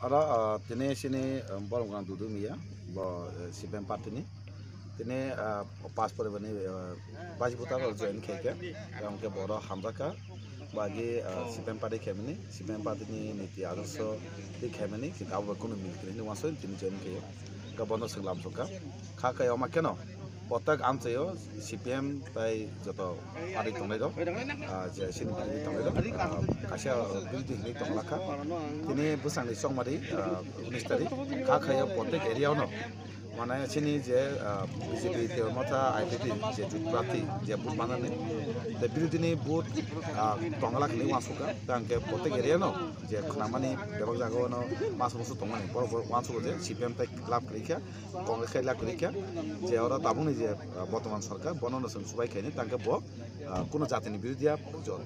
Ara tene sini borong kan dudu mia bo CPM party ni tene pas pore bani baji putar join keke yang ke boro hamraka bagi CPM party kemini CPM party ni niti aruso di kemini kita abu kono milkini ni waso tini join keke ka bono senglam soka kha kayo makeno potak amchayo CPM tai joto party tongai do je sini party tongai do kasya bildi ni tonglaka tini busang ni song mari unistari kha kayo potak area no mana sini je BJP te mata IPP je jutprati je bud manane te bildi ni bud tonglak ni wasuka tangke potak area no je khnamani bebak jago no mas musu tongani bor wansu je CPM tai club krika kongre khaila krika je ora tabuni যে বর্তমান সরকার বনন সবাই খাইনি তাকে ব কোনো জাতিনি বিরোধিয়া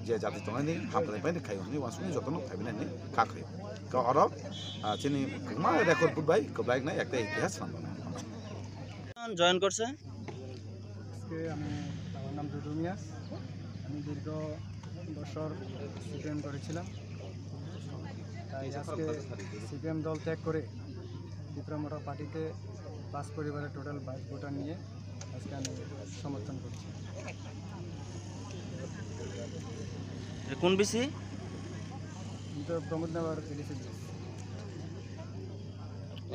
যে জাতি টঙাইনি হামপ্লাই পাইনি খাইনি ওয়াসুনি যতন খাইবিনানি খাখাই কা অর চিনি মা রেকর্ড বুটবাই কবলাইক না একটা ইতিহাস সামনে জয়েন করছে আজকে আমি আমার নাম দুদু মিয়াস আমি দীর্ঘ বছর সিপিএম করেছিলাম তাই আজকে সিপিএম দল ত্যাগ করে বিক্রম মোটর পার্টিতে 5 পরিবারের টোটাল 22 ভোটার নিয়ে আজকে আমি সমর্থন করছি। কোন বিসি তো প্রমোদনগর এডিসি।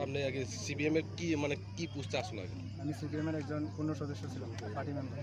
আপনি আগে সিপিএম এর কি মানে কি পোস্টে আসলে? আমি সিপিএম এর একজন পূর্ণ সদস্য ছিলাম, পার্টি মেম্বার।